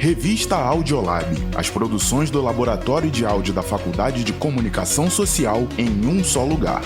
Revista Audiolab, as produções do Laboratório de Áudio da Faculdade de Comunicação Social em um só lugar.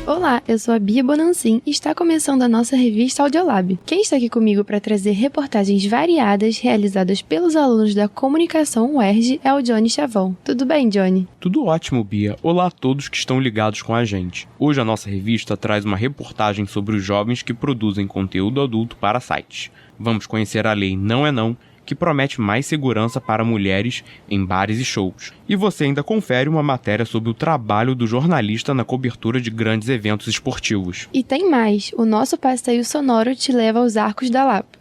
Olá, eu sou a Bia Bonancin e está começando a nossa revista Audiolab. Quem está aqui comigo para trazer reportagens variadas realizadas pelos alunos da Comunicação UERJ é o Johnny Chavão. Tudo bem, Johnny? Tudo ótimo, Bia. Olá a todos que estão ligados com a gente. Hoje a nossa revista traz uma reportagem sobre os jovens que produzem conteúdo adulto para sites. Vamos conhecer a lei Não é Não, que promete mais segurança para mulheres em bares e shows. E você ainda confere uma matéria sobre o trabalho do jornalista na cobertura de grandes eventos esportivos. E tem mais, o nosso passeio sonoro te leva aos Arcos da Lapa.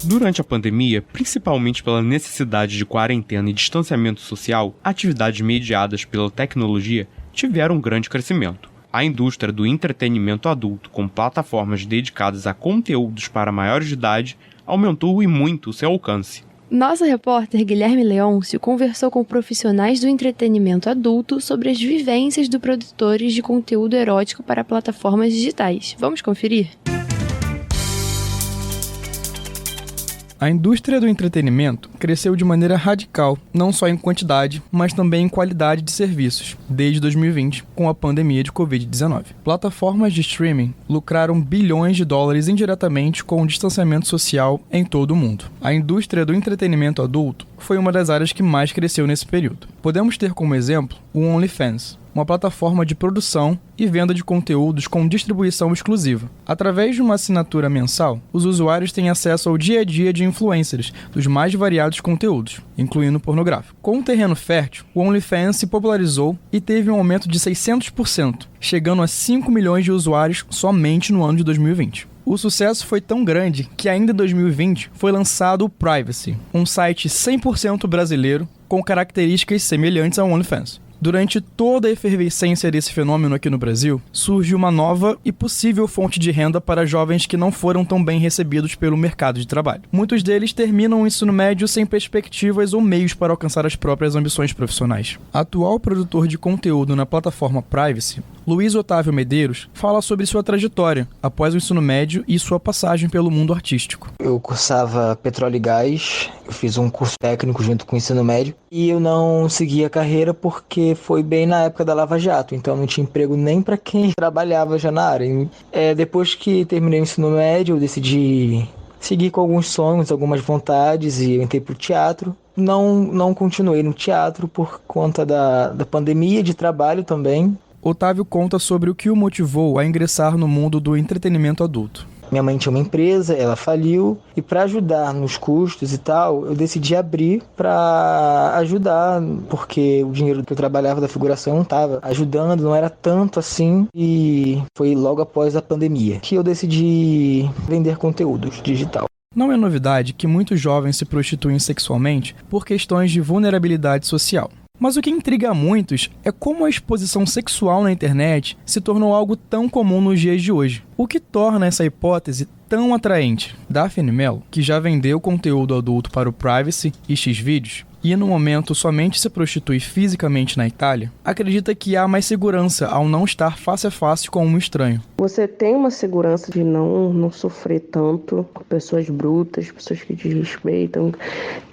Durante a pandemia, principalmente pela necessidade de quarentena e distanciamento social, atividades mediadas pela tecnologia tiveram um grande crescimento. A indústria do entretenimento adulto, com plataformas dedicadas a conteúdos para maiores de idade, aumentou e muito o seu alcance. Nosso repórter Guilherme Leôncio conversou com profissionais do entretenimento adulto sobre as vivências dos produtores de conteúdo erótico para plataformas digitais. Vamos conferir? A indústria do entretenimento cresceu de maneira radical, não só em quantidade, mas também em qualidade de serviços, desde 2020, com a pandemia de Covid-19. Plataformas de streaming lucraram bilhões de dólares indiretamente com o distanciamento social em todo o mundo. A indústria do entretenimento adulto foi uma das áreas que mais cresceu nesse período. Podemos ter como exemplo o OnlyFans, uma plataforma de produção e venda de conteúdos com distribuição exclusiva. Através de uma assinatura mensal, os usuários têm acesso ao dia a dia de influencers dos mais variados conteúdos, incluindo pornográfico. Com um terreno fértil, o OnlyFans se popularizou e teve um aumento de 600%, chegando a 5 milhões de usuários somente no ano de 2020. O sucesso foi tão grande que ainda em 2020 foi lançado o Privacy, um site 100% brasileiro com características semelhantes ao OnlyFans. Durante toda a efervescência desse fenômeno aqui no Brasil, surge uma nova e possível fonte de renda para jovens que não foram tão bem recebidos pelo mercado de trabalho. Muitos deles terminam o ensino médio sem perspectivas ou meios para alcançar as próprias ambições profissionais. Atual produtor de conteúdo na plataforma Privacy, Luiz Otávio Medeiros, fala sobre sua trajetória após o ensino médio e sua passagem pelo mundo artístico. Eu cursava petróleo e gás, eu fiz um curso técnico junto com o ensino médio e eu não segui a carreira porque foi bem na época da Lava Jato, então não tinha emprego nem para quem trabalhava já na área. Depois que terminei o ensino médio, eu decidi seguir com alguns sonhos, algumas vontades e eu entrei para o teatro. Não continuei no teatro por conta da pandemia, de trabalho também. Otávio conta sobre o que o motivou a ingressar no mundo do entretenimento adulto. Minha mãe tinha uma empresa, ela faliu, e para ajudar nos custos e tal, eu decidi abrir para ajudar, porque o dinheiro que eu trabalhava da figuração não estava ajudando, não era tanto assim, e foi logo após a pandemia que eu decidi vender conteúdos digital. Não é novidade que muitos jovens se prostituem sexualmente por questões de vulnerabilidade social. Mas o que intriga a muitos é como a exposição sexual na internet se tornou algo tão comum nos dias de hoje. O que torna essa hipótese tão atraente? Daphne Mello, que já vendeu conteúdo adulto para o Privacy e Xvideos, e no momento somente se prostitui fisicamente na Itália, acredita que há mais segurança ao não estar face a face com um estranho. Você tem uma segurança de não sofrer tanto com pessoas brutas, pessoas que desrespeitam.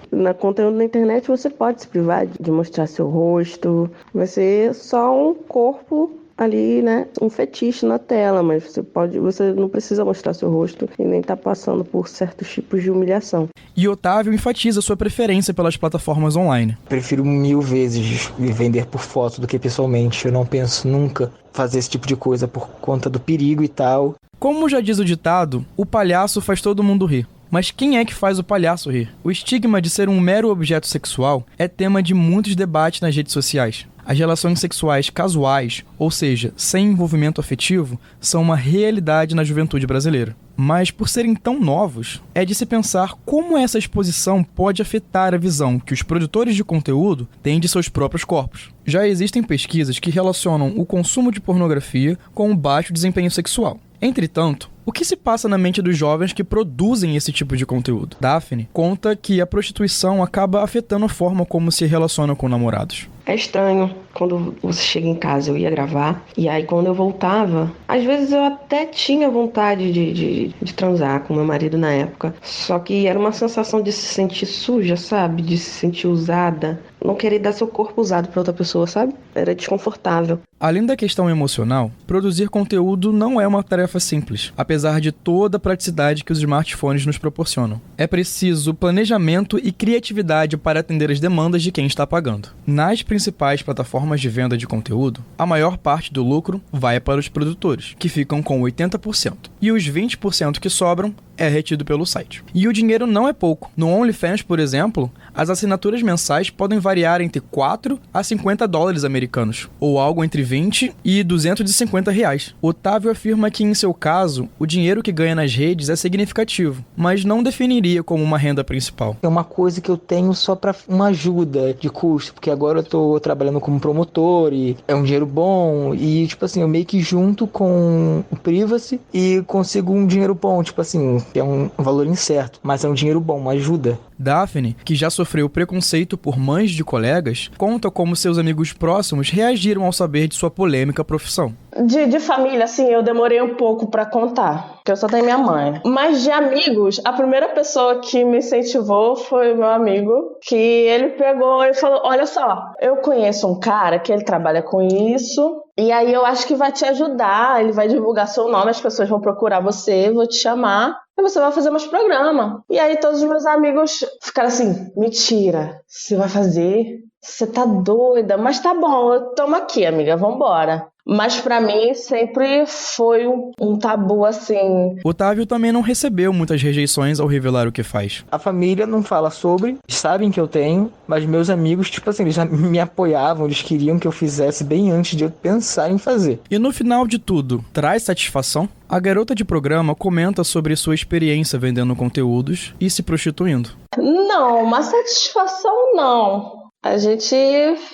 Na conteúdo na internet você pode se privar de mostrar seu rosto, vai ser só um corpo ali, né, um fetiche na tela, mas você não precisa mostrar seu rosto e nem tá passando por certos tipos de humilhação. E Otávio enfatiza sua preferência pelas plataformas online. Prefiro 1000 vezes vender por foto do que pessoalmente, eu não penso nunca fazer esse tipo de coisa por conta do perigo e tal. Como já diz o ditado, o palhaço faz todo mundo rir. Mas quem é que faz o palhaço rir? O estigma de ser um mero objeto sexual é tema de muitos debates nas redes sociais. As relações sexuais casuais, ou seja, sem envolvimento afetivo, são uma realidade na juventude brasileira. Mas, por serem tão novos, é de se pensar como essa exposição pode afetar a visão que os produtores de conteúdo têm de seus próprios corpos. Já existem pesquisas que relacionam o consumo de pornografia com o baixo desempenho sexual. Entretanto, o que se passa na mente dos jovens que produzem esse tipo de conteúdo? Daphne conta que a prostituição acaba afetando a forma como se relacionam com namorados. É estranho quando você chega em casa, eu ia gravar, e aí quando eu voltava, às vezes eu até tinha vontade de transar com meu marido na época, só que era uma sensação de se sentir suja, sabe? De se sentir usada, não querer dar seu corpo usado pra outra pessoa, sabe? Era desconfortável. Além da questão emocional, produzir conteúdo não é uma tarefa simples, apesar de toda a praticidade que os smartphones nos proporcionam. É preciso planejamento e criatividade para atender as demandas de quem está pagando. Nas principais plataformas de venda de conteúdo, a maior parte do lucro vai para os produtores, que ficam com 80%, e os 20% que sobram é retido pelo site. E o dinheiro não é pouco. No OnlyFans, por exemplo, as assinaturas mensais podem variar entre 4 a 50 dólares americanos, ou algo entre 20 e 250 reais. Otávio afirma que, em seu caso, o dinheiro que ganha nas redes é significativo, mas não definiria como uma renda principal. É uma coisa que eu tenho só para uma ajuda de custo, porque agora eu tô trabalhando como promotor e é um dinheiro bom e, tipo assim, eu meio que junto com o Privacy e consigo um dinheiro bom, tipo assim, é um valor incerto, mas é um dinheiro bom, uma ajuda. Daphne, que já sofreu preconceito por mães de colegas, conta como seus amigos próximos reagiram ao saber de sua polêmica profissão. De família, assim, eu demorei um pouco pra contar, porque eu só tenho minha mãe. Mas de amigos, a primeira pessoa que me incentivou foi o meu amigo, que ele pegou e falou, olha só, eu conheço um cara que ele trabalha com isso, e aí eu acho que vai te ajudar, ele vai divulgar seu nome, as pessoas vão procurar você, vou te chamar, e você vai fazer meus programas. E aí todos os meus amigos ficaram assim, mentira, você vai fazer? Você tá doida? Mas tá bom, tamo aqui, amiga, vambora. Mas pra mim sempre foi um tabu, assim. Otávio também não recebeu muitas rejeições ao revelar o que faz. A família não fala sobre, sabem que eu tenho, mas meus amigos, tipo assim, eles já me apoiavam, eles queriam que eu fizesse bem antes de eu pensar em fazer. E no final de tudo, traz satisfação? A garota de programa comenta sobre sua experiência vendendo conteúdos e se prostituindo. Não, uma satisfação não. A gente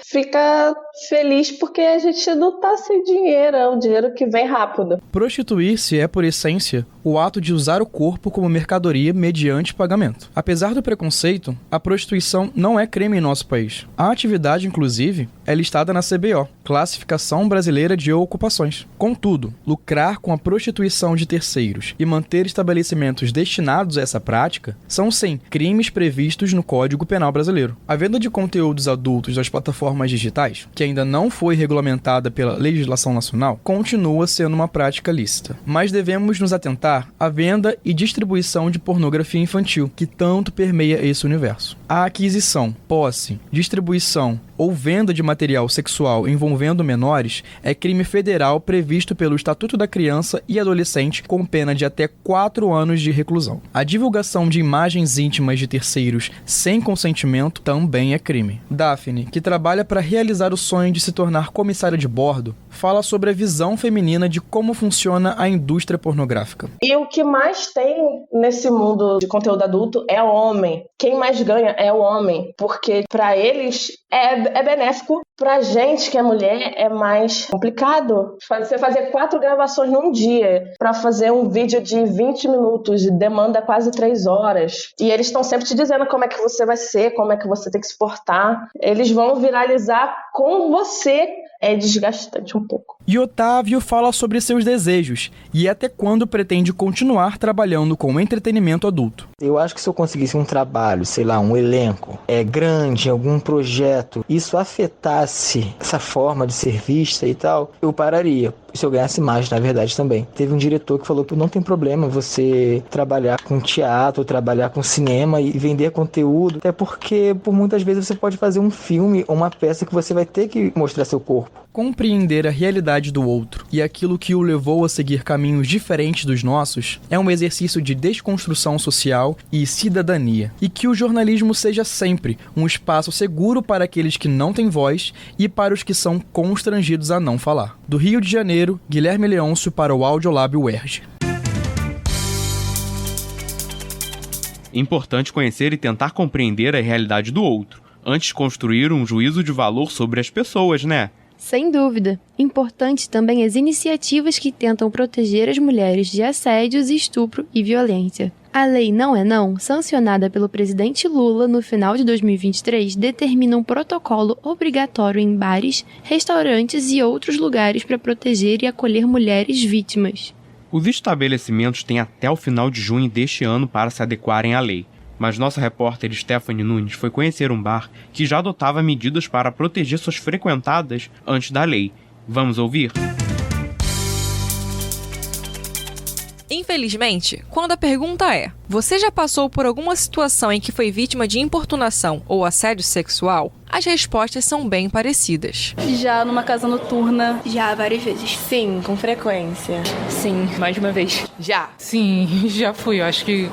fica feliz porque a gente não tá sem dinheiro, é um dinheiro que vem rápido. Prostituir-se é, por essência, o ato de usar o corpo como mercadoria mediante pagamento. Apesar do preconceito, a prostituição não é crime em nosso país. A atividade, inclusive, é listada na CBO, Classificação Brasileira de Ocupações. Contudo, lucrar com a prostituição de terceiros e manter estabelecimentos destinados a essa prática são, sim, crimes previstos no Código Penal Brasileiro. A venda de conteúdos adultos das plataformas digitais, que ainda não foi regulamentada pela legislação nacional, continua sendo uma prática lícita. Mas devemos nos atentar à venda e distribuição de pornografia infantil, que tanto permeia esse universo. A aquisição, posse, distribuição ou venda de material sexual envolvendo menores é crime federal previsto pelo Estatuto da Criança e Adolescente com pena de até 4 anos de reclusão. A divulgação de imagens íntimas de terceiros sem consentimento também é crime. Daphne, que trabalha para realizar o sonho de se tornar comissária de bordo, fala sobre a visão feminina de como funciona a indústria pornográfica. E o que mais tem nesse mundo de conteúdo adulto é o homem. Quem mais ganha é o homem, porque para eles é benéfico. Pra gente que é mulher é mais complicado. Você fazer 4 gravações num dia pra fazer um vídeo de 20 minutos demanda quase 3 horas. E eles estão sempre te dizendo como é que você vai ser, como é que você tem que se portar. Eles vão viralizar com você. É desgastante um pouco. E Otávio fala sobre seus desejos e até quando pretende continuar trabalhando com entretenimento adulto. Eu acho que se eu conseguisse um trabalho, sei lá, um elenco grande, algum projeto, isso afetasse essa forma de ser vista e tal, eu pararia. Se eu ganhasse mais, na verdade, também. Teve um diretor que falou que não tem problema você trabalhar com teatro, trabalhar com cinema e vender conteúdo, até porque por muitas vezes você pode fazer um filme ou uma peça que você vai ter que mostrar seu corpo. Compreender a realidade do outro e aquilo que o levou a seguir caminhos diferentes dos nossos é um exercício de desconstrução social e cidadania. E que o jornalismo seja sempre um espaço seguro para aqueles que não têm voz e para os que são constrangidos a não falar. Do Rio de Janeiro, Guilherme Leôncio para o Audiolab UERJ. Importante conhecer e tentar compreender a realidade do outro, antes de construir um juízo de valor sobre as pessoas, né? Sem dúvida. Importante também as iniciativas que tentam proteger as mulheres de assédios, estupro e violência. A Lei Não é Não, sancionada pelo presidente Lula no final de 2023, determina um protocolo obrigatório em bares, restaurantes e outros lugares para proteger e acolher mulheres vítimas. Os estabelecimentos têm até o final de junho deste ano para se adequarem à lei, mas nossa repórter Stephanie Nunes foi conhecer um bar que já adotava medidas para proteger suas frequentadas antes da lei. Vamos ouvir? Infelizmente, quando a pergunta é: você já passou por alguma situação em que foi vítima de importunação ou assédio sexual? As respostas são bem parecidas. Já numa casa noturna. Já, várias vezes. Sim, com frequência. Sim, mais de uma vez. Já. Sim, já fui. Eu acho que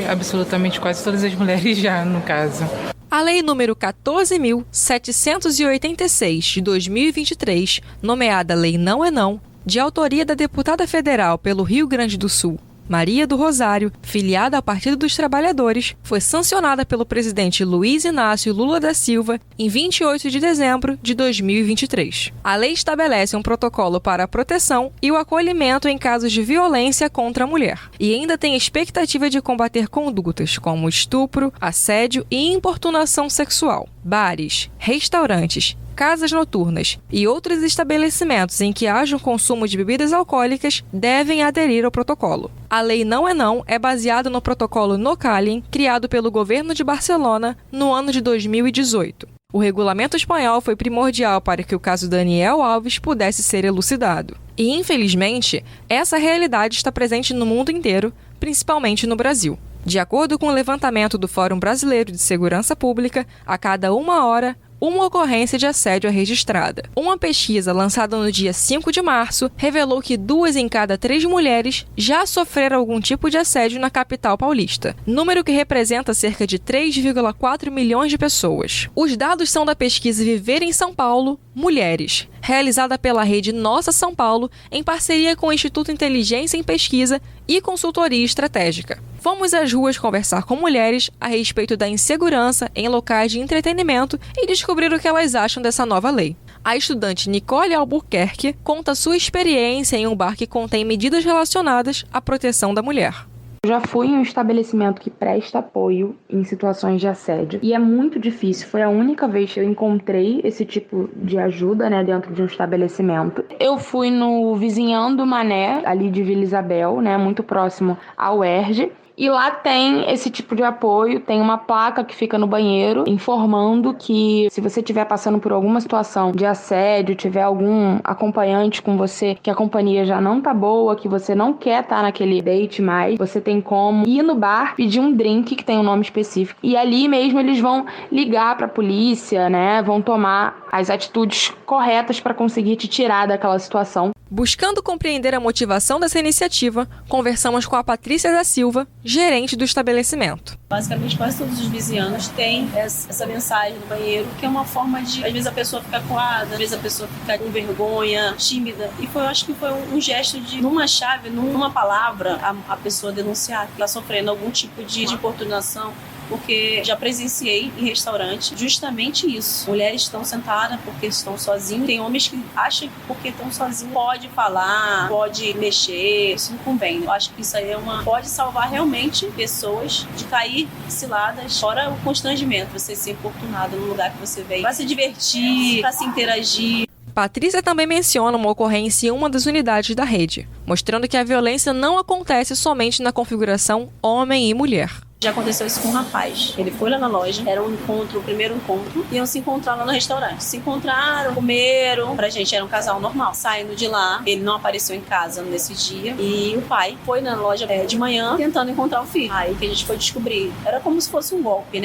absolutamente quase todas as mulheres já, no caso. A Lei número 14.786 de 2023, nomeada Lei Não é Não, de autoria da deputada federal pelo Rio Grande do Sul, Maria do Rosário, filiada ao Partido dos Trabalhadores, foi sancionada pelo presidente Luiz Inácio Lula da Silva em 28 de dezembro de 2023. A lei estabelece um protocolo para a proteção e o acolhimento em casos de violência contra a mulher, e ainda tem expectativa de combater condutas como estupro, assédio e importunação sexual. Bares, restaurantes, casas noturnas e outros estabelecimentos em que haja o consumo de bebidas alcoólicas devem aderir ao protocolo. A Lei Não é Não é baseada no protocolo No-Calling, criado pelo governo de Barcelona no ano de 2018. O regulamento espanhol foi primordial para que o caso Daniel Alves pudesse ser elucidado. E, infelizmente, essa realidade está presente no mundo inteiro, principalmente no Brasil. De acordo com o levantamento do Fórum Brasileiro de Segurança Pública, a cada 1 hora, uma ocorrência de assédio é registrada. Uma pesquisa lançada no dia 5 de março revelou que 2 em cada 3 mulheres já sofreram algum tipo de assédio na capital paulista, número que representa cerca de 3,4 milhões de pessoas. Os dados são da pesquisa Viver em São Paulo, Mulheres, realizada pela rede Nossa São Paulo em parceria com o Instituto Inteligência em Pesquisa e Consultoria Estratégica. Fomos às ruas conversar com mulheres a respeito da insegurança em locais de entretenimento e descobrir o que elas acham dessa nova lei. A estudante Nicole Albuquerque conta sua experiência em um bar que contém medidas relacionadas à proteção da mulher. Eu já fui em um estabelecimento que presta apoio em situações de assédio e é muito difícil. Foi a única vez que eu encontrei esse tipo de ajuda, dentro de um estabelecimento. Eu fui no Vizinhando Mané, ali de Vila Isabel, muito próximo ao UERJ. E lá tem esse tipo de apoio, tem uma placa que fica no banheiro informando que se você estiver passando por alguma situação de assédio, tiver algum acompanhante com você, que a companhia já não tá boa, que você não quer estar naquele date mais, você tem como ir no bar, pedir um drink que tem um nome específico. E ali mesmo eles vão ligar pra polícia, vão tomar as atitudes corretas para conseguir te tirar daquela situação. Buscando compreender a motivação dessa iniciativa, conversamos com a Patrícia da Silva, gerente do estabelecimento. Basicamente, quase todos os vizinhos têm essa mensagem no banheiro, que é uma forma de, às vezes, a pessoa ficar coada, às vezes a pessoa fica com vergonha, tímida. E eu acho que foi um gesto de, numa chave, numa palavra, a pessoa denunciar que está sofrendo algum tipo de importunação. Porque já presenciei em restaurante justamente isso. Mulheres estão sentadas porque estão sozinhas. Tem homens que acham que porque estão sozinhos pode falar, pode mexer, isso não convém. Eu acho que isso aí pode salvar realmente pessoas de cair ciladas, fora o constrangimento, você ser importunado no lugar que você veio para se divertir, para se interagir. Patrícia também menciona uma ocorrência em uma das unidades da rede, mostrando que a violência não acontece somente na configuração homem e mulher. Já aconteceu isso com um rapaz. Ele foi lá na loja, era o primeiro encontro, iam se encontrar lá no restaurante. Se encontraram, comeram. Pra gente era um casal normal. Saindo de lá, ele não apareceu em casa nesse dia. E o pai foi na loja de manhã tentando encontrar o filho. Aí que a gente foi descobrir. Era como se fosse um golpe,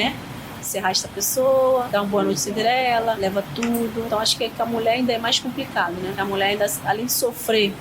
Você arrasta a pessoa, dá uma boa noite Cinderela, leva tudo. Então acho que a mulher ainda é mais complicado, A mulher ainda, além de sofrer,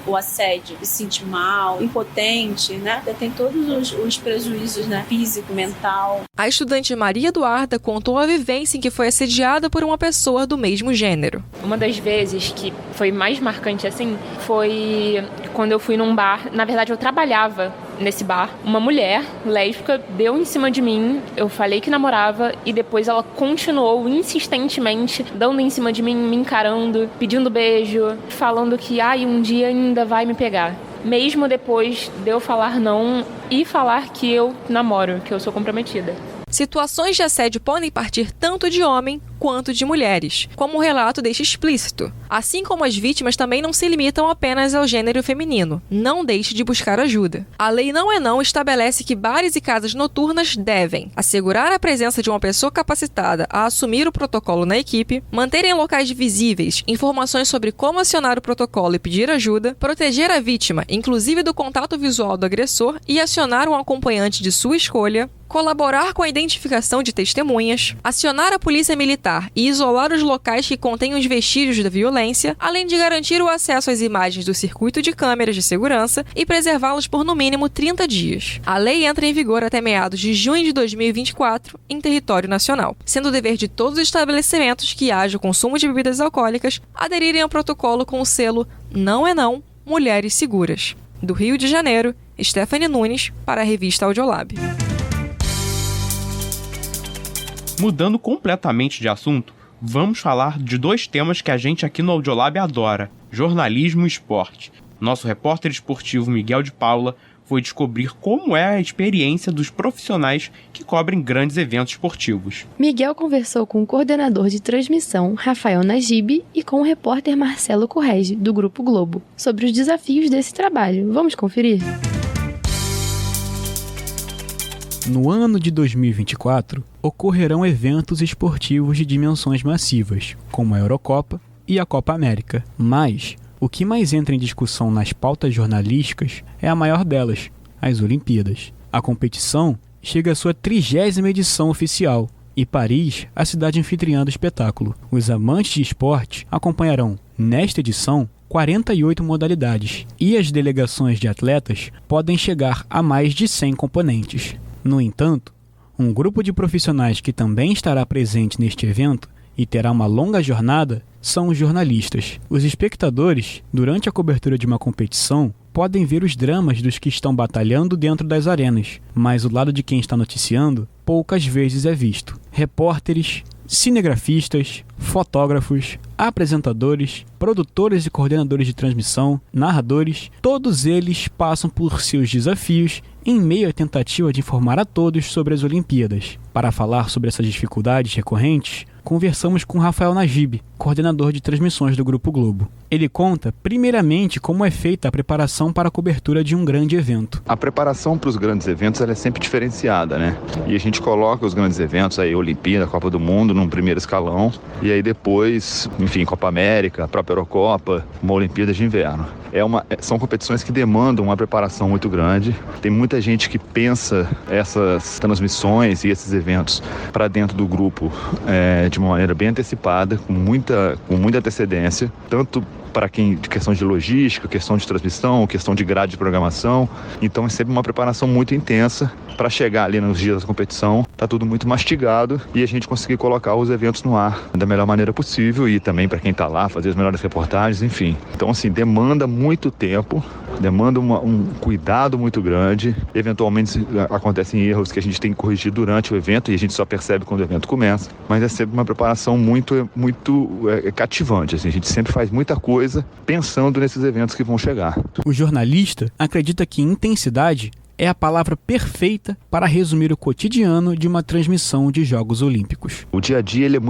o assédio, se sentir mal, impotente, ainda tem todos os prejuízos, físico, mental. A estudante Maria Eduarda contou a vivência em que foi assediada por uma pessoa do mesmo gênero. Uma das vezes que foi mais marcante assim, foi quando eu fui num bar. Na verdade, eu trabalhava nesse bar. Uma mulher lésbica deu em cima de mim, eu falei que namorava e depois ela continuou insistentemente dando em cima de mim, me encarando, pedindo beijo, falando que um dia ainda vai me pegar. mesmo depois de eu falar não e falar que eu namoro, que eu sou comprometida. Situações de assédio podem partir tanto de homem quanto de mulheres, como o relato deixa explícito. Assim como as vítimas também não se limitam apenas ao gênero feminino. Não deixe de buscar ajuda. A Lei Não é Não estabelece que bares e casas noturnas devem assegurar a presença de uma pessoa capacitada a assumir o protocolo na equipe, manter em locais visíveis informações sobre como acionar o protocolo e pedir ajuda, proteger a vítima, inclusive do contato visual do agressor, e acionar um acompanhante de sua escolha, colaborar com a identificação de testemunhas, acionar a polícia militar e isolar os locais que contêm os vestígios da violência, além de garantir o acesso às imagens do circuito de câmeras de segurança e preservá-los por no mínimo 30 dias. A lei entra em vigor até meados de junho de 2024 em território nacional, sendo dever de todos os estabelecimentos que haja o consumo de bebidas alcoólicas aderirem ao protocolo com o selo Não é Não, Mulheres Seguras. Do Rio de Janeiro, Stephanie Nunes, para a revista Audiolab. Mudando completamente de assunto, vamos falar de dois temas que a gente aqui no Audiolab adora: jornalismo e esporte. Nosso repórter esportivo Miguel de Paula foi descobrir como é a experiência dos profissionais que cobrem grandes eventos esportivos. Miguel conversou com o coordenador de transmissão, Rafael Najib, e com o repórter Marcelo Correge, do Grupo Globo, sobre os desafios desse trabalho. Vamos conferir? No ano de 2024, ocorrerão eventos esportivos de dimensões massivas, como a Eurocopa e a Copa América. Mas o que mais entra em discussão nas pautas jornalísticas é a maior delas, as Olimpíadas. A competição chega à sua 30ª edição oficial e Paris, a cidade anfitriã do espetáculo. Os amantes de esporte acompanharão, nesta edição, 48 modalidades, e as delegações de atletas podem chegar a mais de 100 componentes. No entanto, um grupo de profissionais que também estará presente neste evento e terá uma longa jornada são os jornalistas. Os espectadores, durante a cobertura de uma competição, podem ver os dramas dos que estão batalhando dentro das arenas, mas o lado de quem está noticiando poucas vezes é visto. Repórteres, cinegrafistas, fotógrafos, apresentadores, produtores e coordenadores de transmissão, narradores, todos eles passam por seus desafios em meio à tentativa de informar a todos sobre as Olimpíadas. Para falar sobre essas dificuldades recorrentes, conversamos com Rafael Najib, coordenador de transmissões do Grupo Globo. Ele conta, primeiramente, como é feita a preparação para a cobertura de um grande evento. A preparação para os grandes eventos ela é sempre diferenciada, né? E a gente coloca os grandes eventos, aí Olimpíada, Copa do Mundo, num primeiro escalão, e aí depois, enfim, Copa América, a própria Eurocopa, uma Olimpíada de Inverno. São competições que demandam uma preparação muito grande. Tem muita gente que pensa essas transmissões e esses eventos para dentro do grupo de uma maneira bem antecipada, com muita antecedência, tanto para quem de questão de logística, questão de transmissão, questão de grade de programação. Então é sempre uma preparação muito intensa para chegar ali nos dias da competição, tá tudo muito mastigado e a gente conseguir colocar os eventos no ar da melhor maneira possível e também para quem tá lá, fazer as melhores reportagens, enfim. Então assim, demanda muito tempo, demanda um cuidado muito grande. Eventualmente acontecem erros que a gente tem que corrigir durante o evento e a gente só percebe quando o evento começa, mas é sempre uma preparação muito cativante, assim. A gente sempre faz muita coisa pensando nesses eventos que vão chegar. O jornalista acredita que intensidade é a palavra perfeita para resumir o cotidiano de uma transmissão de Jogos Olímpicos. O dia a dia ele é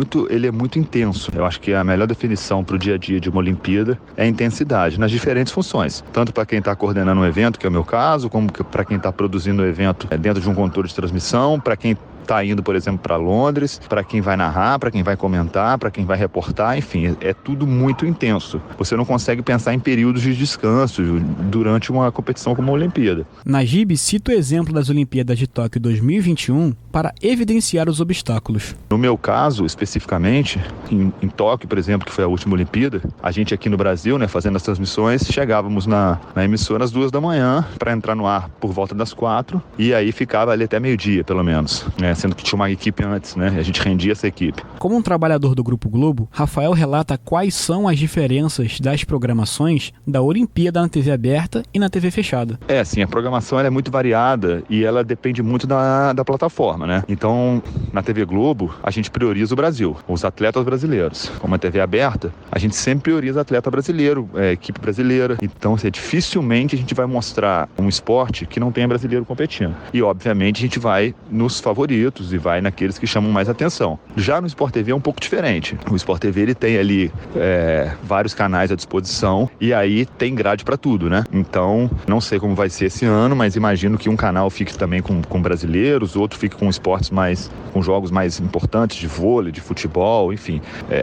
muito intenso. Eu acho que a melhor definição para o dia a dia de uma Olimpíada é a intensidade, nas diferentes funções. Tanto para quem está coordenando um evento, que é o meu caso, como para quem está produzindo o evento dentro de um controle de transmissão, para quem está indo, por exemplo, para Londres, para quem vai narrar, para quem vai comentar, para quem vai reportar, enfim, é tudo muito intenso. Você não consegue pensar em períodos de descanso durante uma competição como a Olimpíada. Najib cita o exemplo das Olimpíadas de Tóquio 2021 para evidenciar os obstáculos. No meu caso, especificamente, em Tóquio, por exemplo, que foi a última Olimpíada, a gente aqui no Brasil, né, fazendo as transmissões, chegávamos na emissora às 2 da manhã para entrar no ar por volta das 4 e aí ficava ali até meio-dia, pelo menos, Sendo que tinha uma equipe antes, né? E a gente rendia essa equipe. Como um trabalhador do Grupo Globo, Rafael relata quais são as diferenças das programações da Olimpíada na TV aberta e na TV fechada. Sim, a programação ela é muito variada e ela depende muito da plataforma, né? Então, na TV Globo, a gente prioriza o Brasil, os atletas brasileiros. Como a TV aberta, a gente sempre prioriza atleta brasileiro, equipe brasileira. Então, dificilmente a gente vai mostrar um esporte que não tenha brasileiro competindo. E, obviamente, a gente vai nos favoritos e vai naqueles que chamam mais atenção. Já no Sport TV é um pouco diferente. O Sport TV ele tem ali vários canais à disposição e aí tem grade para tudo, né? Então, não sei como vai ser esse ano, mas imagino que um canal fique também com brasileiros, outro fique com esportes com jogos mais importantes de vôlei, de futebol, enfim.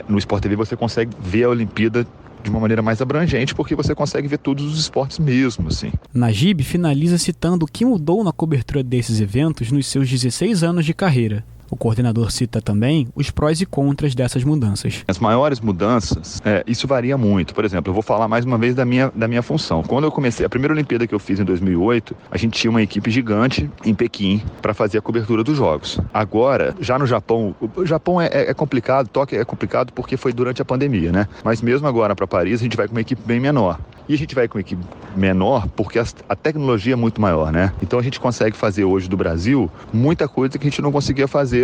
No Sport TV você consegue ver a Olimpíada de uma maneira mais abrangente, porque você consegue ver todos os esportes mesmo, assim. Najib finaliza citando o que mudou na cobertura desses eventos nos seus 16 anos de carreira. O coordenador cita também os prós e contras dessas mudanças. As maiores mudanças, isso varia muito. Por exemplo, eu vou falar mais uma vez da minha função. Quando eu comecei, a primeira Olimpíada que eu fiz em 2008, a gente tinha uma equipe gigante em Pequim para fazer a cobertura dos Jogos. Agora, já no Japão, o Japão é complicado, Tóquio é complicado porque foi durante a pandemia, né? Mas mesmo agora para Paris, a gente vai com uma equipe bem menor. E a gente vai com uma equipe menor porque a tecnologia é muito maior, né? Então a gente consegue fazer hoje do Brasil muita coisa que a gente não conseguia fazer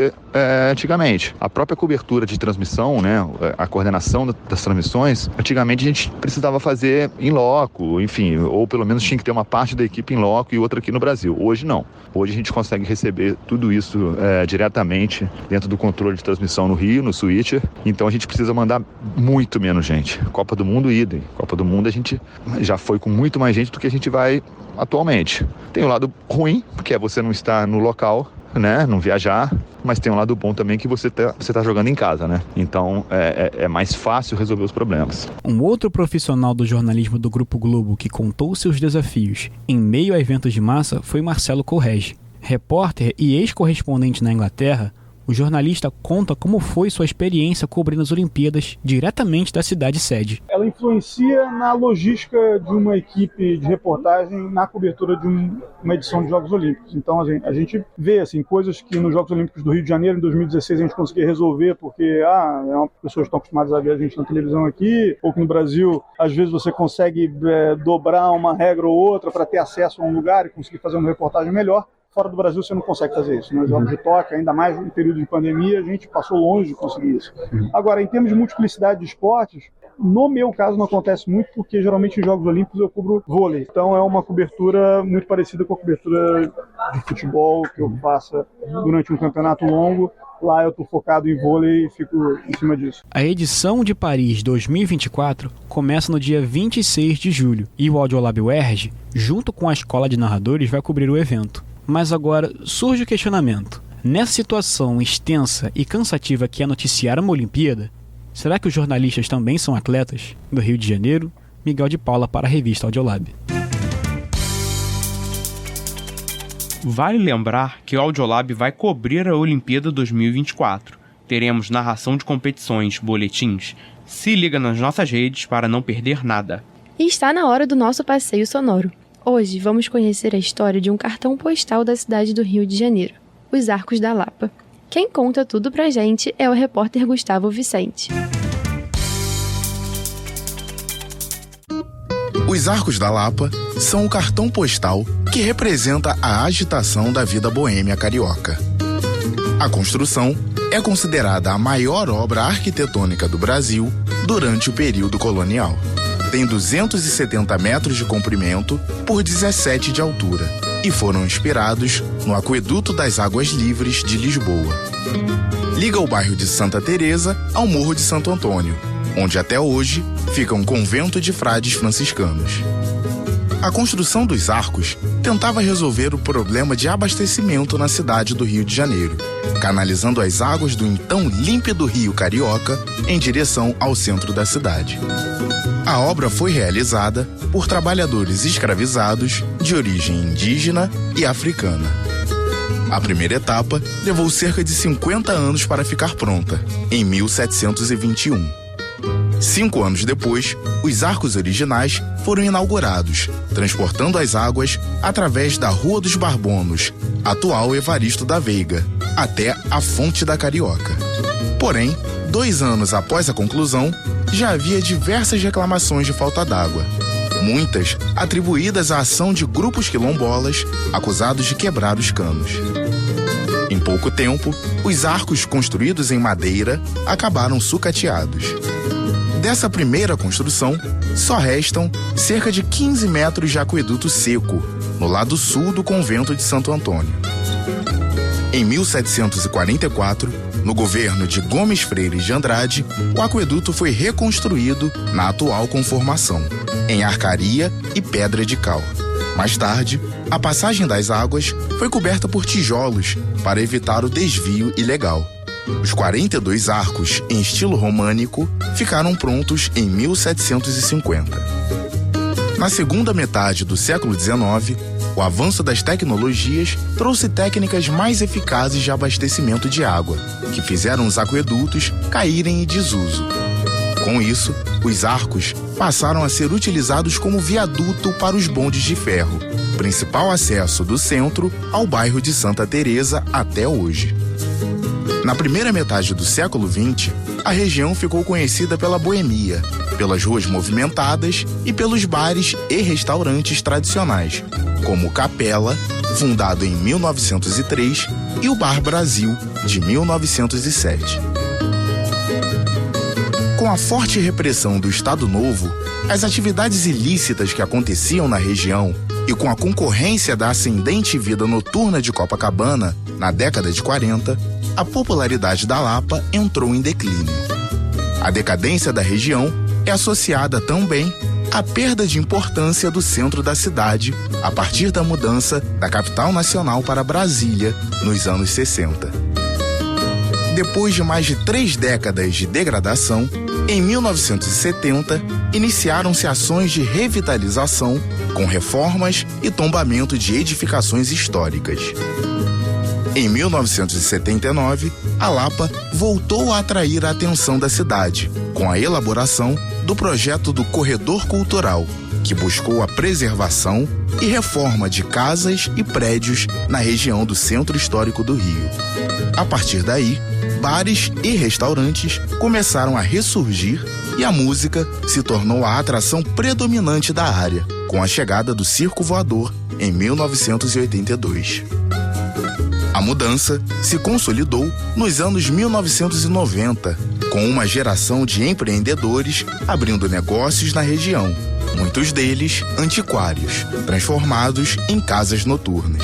antigamente. A própria cobertura de transmissão, né? A coordenação das transmissões, antigamente a gente precisava fazer em loco, enfim, ou pelo menos tinha que ter uma parte da equipe em loco e outra aqui no Brasil. Hoje não. Hoje a gente consegue receber tudo isso diretamente dentro do controle de transmissão no Rio, no Switcher. Então a gente precisa mandar muito menos gente. Copa do Mundo, idem. Copa do Mundo a gente já foi com muito mais gente do que a gente vai atualmente. Tem o lado ruim, que é você não estar no local, né, não viajar, mas tem um lado bom também que você tá jogando em casa, né? Então é mais fácil resolver os problemas. Um outro profissional do jornalismo do Grupo Globo que contou seus desafios em meio a eventos de massa foi Marcelo Correge. Repórter e ex-correspondente na Inglaterra, o jornalista conta como foi sua experiência cobrindo as Olimpíadas diretamente da cidade sede. Ela influencia na logística de uma equipe de reportagem na cobertura de uma edição de Jogos Olímpicos. Então a gente vê assim, coisas que nos Jogos Olímpicos do Rio de Janeiro, em 2016, a gente conseguia resolver porque pessoas estão acostumadas a ver a gente na televisão aqui, ou que no Brasil, às vezes você consegue dobrar uma regra ou outra para ter acesso a um lugar e conseguir fazer uma reportagem melhor. Fora do Brasil você não consegue fazer isso. Nos Jogos de Tóquio, ainda mais em período de pandemia, a gente passou longe de conseguir isso. Agora, em termos de multiplicidade de esportes, no meu caso não acontece muito porque geralmente em Jogos Olímpicos eu cubro vôlei. Então é uma cobertura muito parecida com a cobertura de futebol que eu faço durante um campeonato longo. Lá eu estou focado em vôlei e fico em cima disso. A edição de Paris 2024 começa no dia 26 de julho e o Audiolab UERJ, junto com a Escola de Narradores, vai cobrir o evento. Mas agora surge o questionamento. Nessa situação extensa e cansativa que é noticiar uma Olimpíada, será que os jornalistas também são atletas? Do Rio de Janeiro, Miguel de Paula para a revista Audiolab. Vale lembrar que o Audiolab vai cobrir a Olimpíada 2024. Teremos narração de competições, boletins. Se liga nas nossas redes para não perder nada. E está na hora do nosso passeio sonoro. Hoje vamos conhecer a história de um cartão postal da cidade do Rio de Janeiro, os Arcos da Lapa. Quem conta tudo pra gente é o repórter Gustavo Vicente. Os Arcos da Lapa são o cartão postal que representa a agitação da vida boêmia carioca. A construção é considerada a maior obra arquitetônica do Brasil durante o período colonial. Tem 270 metros de comprimento por 17 de altura e foram inspirados no Aqueduto das Águas Livres de Lisboa. Liga o bairro de Santa Teresa ao Morro de Santo Antônio, onde até hoje fica um convento de frades franciscanos. A construção dos arcos tentava resolver o problema de abastecimento na cidade do Rio de Janeiro, canalizando as águas do então límpido Rio Carioca em direção ao centro da cidade. A obra foi realizada por trabalhadores escravizados de origem indígena e africana. A primeira etapa levou cerca de 50 anos para ficar pronta, em 1721. 5 anos depois, os arcos originais foram inaugurados, transportando as águas através da Rua dos Barbonos, atual Evaristo da Veiga, até a Fonte da Carioca. Porém, 2 anos após a conclusão, já havia diversas reclamações de falta d'água, muitas atribuídas à ação de grupos quilombolas acusados de quebrar os canos. Em pouco tempo, os arcos construídos em madeira acabaram sucateados. Dessa primeira construção, só restam cerca de 15 metros de aqueduto seco, no lado sul do convento de Santo Antônio. Em 1744, no governo de Gomes Freire de Andrade, o aqueduto foi reconstruído na atual conformação, em arcaria e pedra de cal. Mais tarde, a passagem das águas foi coberta por tijolos para evitar o desvio ilegal. Os 42 arcos, em estilo românico, ficaram prontos em 1750. Na segunda metade do século XIX, o avanço das tecnologias trouxe técnicas mais eficazes de abastecimento de água, que fizeram os aquedutos caírem em desuso. Com isso, os arcos passaram a ser utilizados como viaduto para os bondes de ferro, principal acesso do centro ao bairro de Santa Teresa até hoje. Na primeira metade do século XX, a região ficou conhecida pela boemia, pelas ruas movimentadas e pelos bares e restaurantes tradicionais, como o Capela, fundado em 1903, e o Bar Brasil, de 1907. Com a forte repressão do Estado Novo, as atividades ilícitas que aconteciam na região e com a concorrência da ascendente vida noturna de Copacabana, na década de 40, a popularidade da Lapa entrou em declínio. A decadência da região é associada também à perda de importância do centro da cidade a partir da mudança da capital nacional para Brasília nos anos 60. Depois de mais de 3 décadas de degradação, em 1970, iniciaram-se ações de revitalização com reformas e tombamento de edificações históricas. Em 1979, a Lapa voltou a atrair a atenção da cidade, com a elaboração do projeto do Corredor Cultural, que buscou a preservação e reforma de casas e prédios na região do Centro Histórico do Rio. A partir daí, bares e restaurantes começaram a ressurgir e a música se tornou a atração predominante da área, com a chegada do Circo Voador em 1982. A mudança se consolidou nos anos 1990, com uma geração de empreendedores abrindo negócios na região, muitos deles antiquários, transformados em casas noturnas.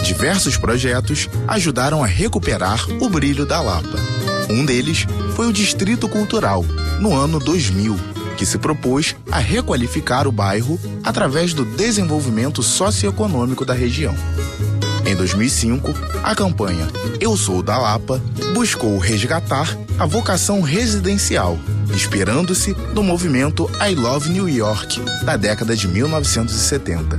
Diversos projetos ajudaram a recuperar o brilho da Lapa. Um deles foi o Distrito Cultural, no ano 2000, que se propôs a requalificar o bairro através do desenvolvimento socioeconômico da região. Em 2005, a campanha Eu Sou da Lapa buscou resgatar a vocação residencial, inspirando-se no movimento I Love New York da década de 1970.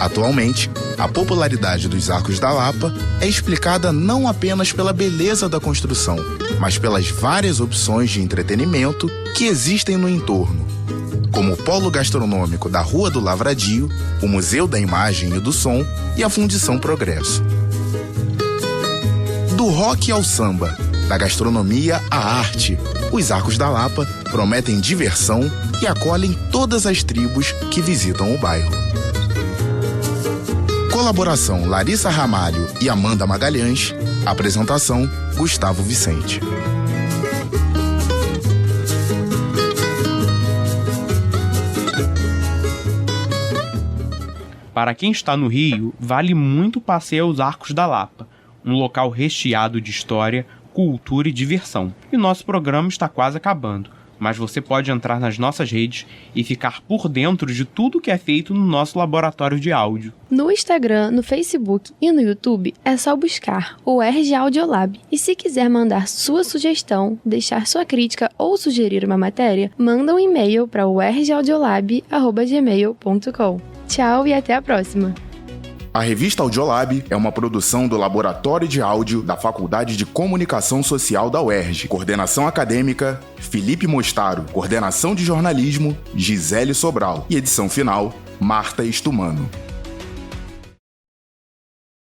Atualmente, a popularidade dos Arcos da Lapa é explicada não apenas pela beleza da construção, mas pelas várias opções de entretenimento que existem no entorno, como o polo gastronômico da Rua do Lavradio, o Museu da Imagem e do Som e a Fundição Progresso. Do rock ao samba, da gastronomia à arte, os Arcos da Lapa prometem diversão e acolhem todas as tribos que visitam o bairro. Colaboração Larissa Ramalho e Amanda Magalhães. Apresentação Gustavo Vicente. Para quem está no Rio, vale muito o passeio aos Arcos da Lapa, um local recheado de história, cultura e diversão. E nosso programa está quase acabando, mas você pode entrar nas nossas redes e ficar por dentro de tudo que é feito no nosso laboratório de áudio. No Instagram, no Facebook e no YouTube é só buscar o UERJ Audiolab. E se quiser mandar sua sugestão, deixar sua crítica ou sugerir uma matéria, manda um e-mail para uerjaudiolab@gmail.com. Tchau e até a próxima! A revista Audiolab é uma produção do Laboratório de Áudio da Faculdade de Comunicação Social da UERJ. Coordenação acadêmica, Felipe Mostaro. Coordenação de jornalismo, Gisele Sobral. E edição final, Marta Estumano.